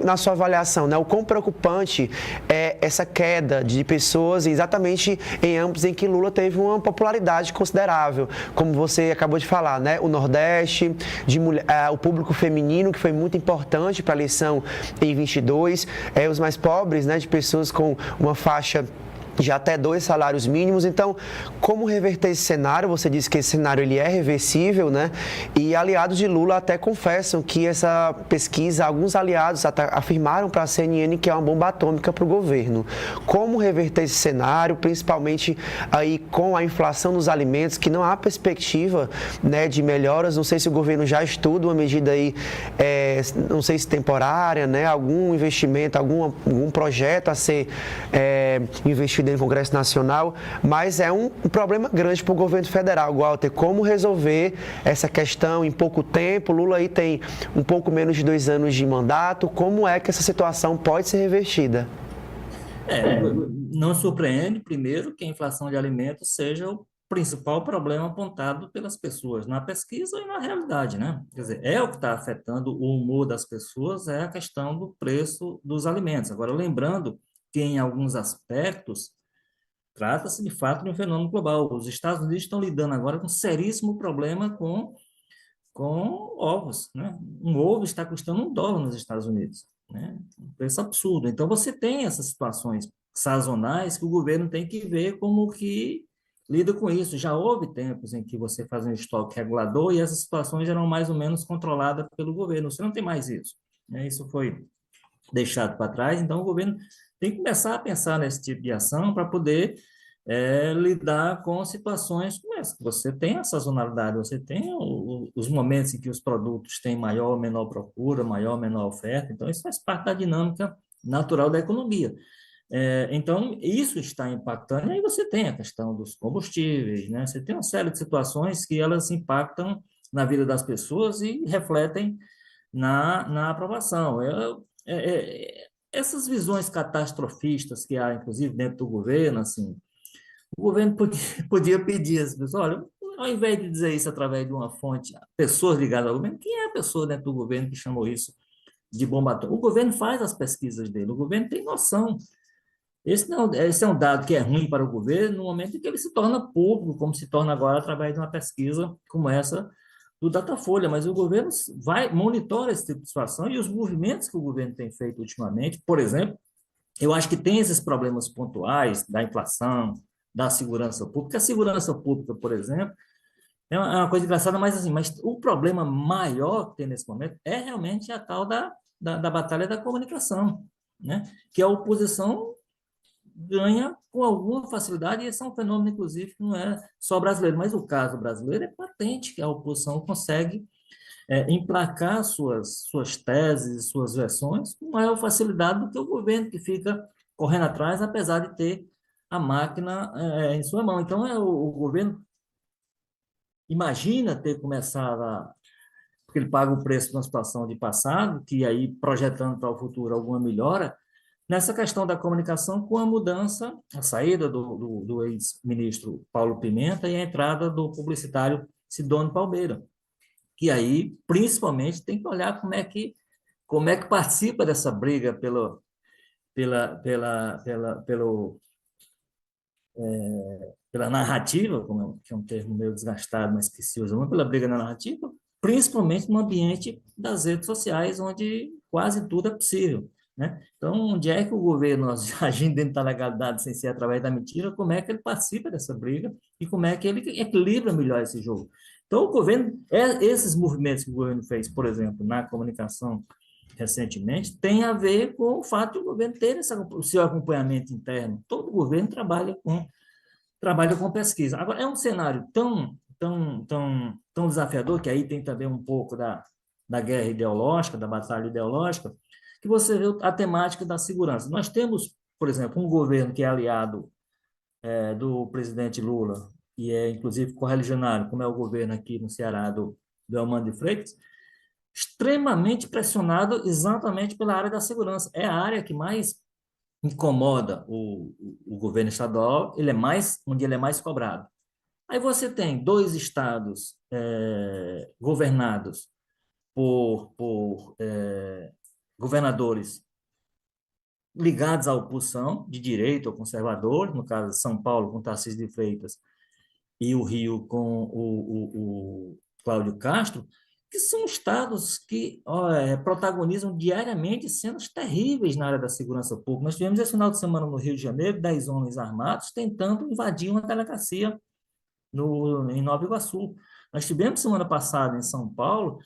na sua avaliação, né, o quão preocupante é essa queda de pessoas exatamente em âmbitos em que Lula teve uma popularidade considerável, como você acabou de falar, né, o Nordeste, o público feminino, que foi muito importante para a eleição em 22, os mais pobres, né, de pessoas com uma faixa de até 2 salários mínimos. Então, como reverter esse cenário? Você disse que esse cenário ele é reversível, né? E aliados de Lula até confessam que essa pesquisa, alguns aliados até afirmaram para a CNN que é uma bomba atômica para o governo. Como reverter esse cenário, principalmente aí com a inflação dos alimentos, que não há perspectiva, né, de melhoras? Não sei se o governo já estuda uma medida aí, não sei se temporária, né? Algum investimento, algum projeto a ser investido no Congresso Nacional, mas é um problema grande para o governo federal, Walter. Como resolver essa questão em pouco tempo? Lula aí tem um pouco menos de 2 anos de mandato. Como é que essa situação pode ser revertida? Não surpreende, primeiro, que a inflação de alimentos seja o principal problema apontado pelas pessoas na pesquisa e na realidade, né? Quer dizer, é o que está afetando o humor das pessoas, é a questão do preço dos alimentos. Agora, lembrando que, em alguns aspectos, trata-se, de fato, de um fenômeno global. Os Estados Unidos estão lidando agora com um seríssimo problema com ovos, né? Um ovo está custando $1 nos Estados Unidos, né? Um preço absurdo. Então, você tem essas situações sazonais que o governo tem que ver como que lida com isso. Já houve tempos em que você faz um estoque regulador e essas situações eram mais ou menos controladas pelo governo. Você não tem mais isso, né? Isso foi deixado para trás, então o governo tem que começar a pensar nesse tipo de ação para poder lidar com situações como essa. Você tem a sazonalidade, você tem os momentos em que os produtos têm maior ou menor procura, maior ou menor oferta, então isso faz parte da dinâmica natural da economia. Então, isso está impactando, e aí você tem a questão dos combustíveis, né? Você tem uma série de situações que elas impactam na vida das pessoas e refletem na aprovação. Essas visões catastrofistas que há, inclusive, dentro do governo, assim, o governo podia, podia pedir às pessoas, olha, ao invés de dizer isso através de uma fonte, pessoas ligadas ao governo, quem é a pessoa dentro do governo que chamou isso de bomba atômica? O governo faz as pesquisas dele, o governo tem noção. Esse é um dado que é ruim para o governo no momento em que ele se torna público, como se torna agora através de uma pesquisa como essa do Datafolha, mas o governo monitora esse tipo de situação e os movimentos que o governo tem feito ultimamente, por exemplo, eu acho que tem esses problemas pontuais da inflação, da segurança pública. A segurança pública, por exemplo, é uma coisa engraçada, mas o problema maior que tem nesse momento é realmente a tal da batalha da comunicação, né? Que a oposição ganha com alguma facilidade, e esse é um fenômeno, inclusive, que não é só brasileiro, mas o caso brasileiro é patente que a oposição consegue emplacar suas teses, suas versões com maior facilidade do que o governo, que fica correndo atrás, apesar de ter a máquina em sua mão. Então, o governo imagina ter começado porque ele paga o preço de uma situação de passado, que aí, projetando para o futuro alguma melhora, nessa questão da comunicação, com a mudança, a saída do ex-ministro Paulo Pimenta e a entrada do publicitário Sidônio Palmeira, que aí, principalmente, tem que olhar como é que participa dessa briga pela narrativa, que é um termo meio desgastado, mas que se usa muito, pela briga na narrativa, principalmente no ambiente das redes sociais, onde quase tudo é possível, né? Então, onde é que o governo, agindo dentro da legalidade sem ser através da mentira, como é que ele participa dessa briga e como é que ele equilibra melhor esse jogo? Então, o governo, esses movimentos que o governo fez, por exemplo, na comunicação recentemente, tem a ver com o fato de o governo ter o seu acompanhamento interno. Todo governo trabalha com pesquisa. Agora, é um cenário tão desafiador, que aí tem também um pouco da guerra ideológica, da batalha ideológica, que você vê a temática da segurança. Nós temos, por exemplo, um governo que é aliado do presidente Lula, e é, inclusive, correligionário, como é o governo aqui no Ceará do Elmano de Freitas, extremamente pressionado exatamente pela área da segurança. É a área que mais incomoda o governo estadual, onde ele é mais cobrado. Aí você tem 2 estados governados por governadores ligados à oposição, de direita ou conservador, no caso de São Paulo com Tarcísio de Freitas e o Rio com o Cláudio Castro, que são estados que protagonizam diariamente cenas terríveis na área da segurança pública. Nós tivemos esse final de semana no Rio de Janeiro 10 homens armados tentando invadir uma delegacia em Nova Iguaçu. Nós tivemos semana passada em São Paulo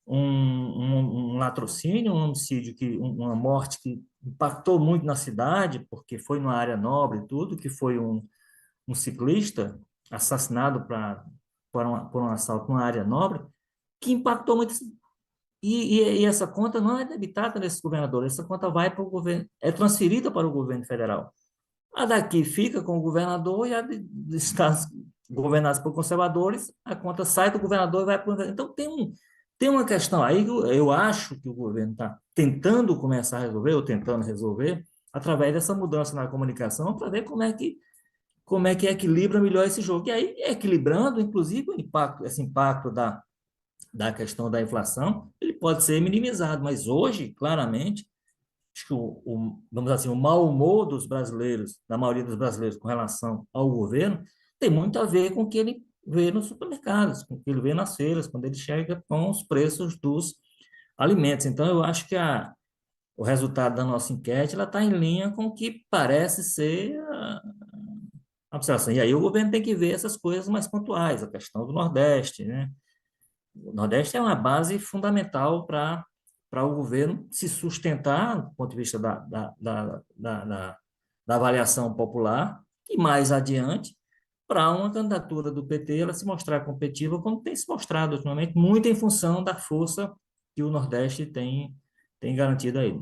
um latrocínio, um homicídio, uma morte que impactou muito na cidade, porque foi numa área nobre e tudo, que foi um ciclista assassinado por um assalto numa área nobre, que impactou muito. E essa conta não é debitada nesses governadores, essa conta vai para o governo, é transferida para o governo federal. A daqui fica com o governador e a de estados governados por conservadores, a conta sai do governador e vai para o... Então, tem uma questão aí que eu acho que o governo está tentando começar a resolver, ou tentando resolver, através dessa mudança na comunicação, para ver como é que equilibra melhor esse jogo. E aí, equilibrando, inclusive, esse impacto da questão da inflação, ele pode ser minimizado, mas hoje, claramente, acho que vamos dizer assim, o mau humor dos brasileiros, da maioria dos brasileiros com relação ao governo, tem muito a ver com o que ele vê nos supermercados, com o que ele vê nas feiras, quando ele chega com os preços dos alimentos. Então, eu acho que o resultado da nossa enquete ela está em linha com o que parece ser a observação. E aí o governo tem que ver essas coisas mais pontuais, a questão do Nordeste, né? O Nordeste é uma base fundamental para o governo se sustentar, do ponto de vista da avaliação popular, e mais adiante, para uma candidatura do PT ela se mostrar competitiva, como tem se mostrado ultimamente, muito em função da força que o Nordeste tem garantido a ele.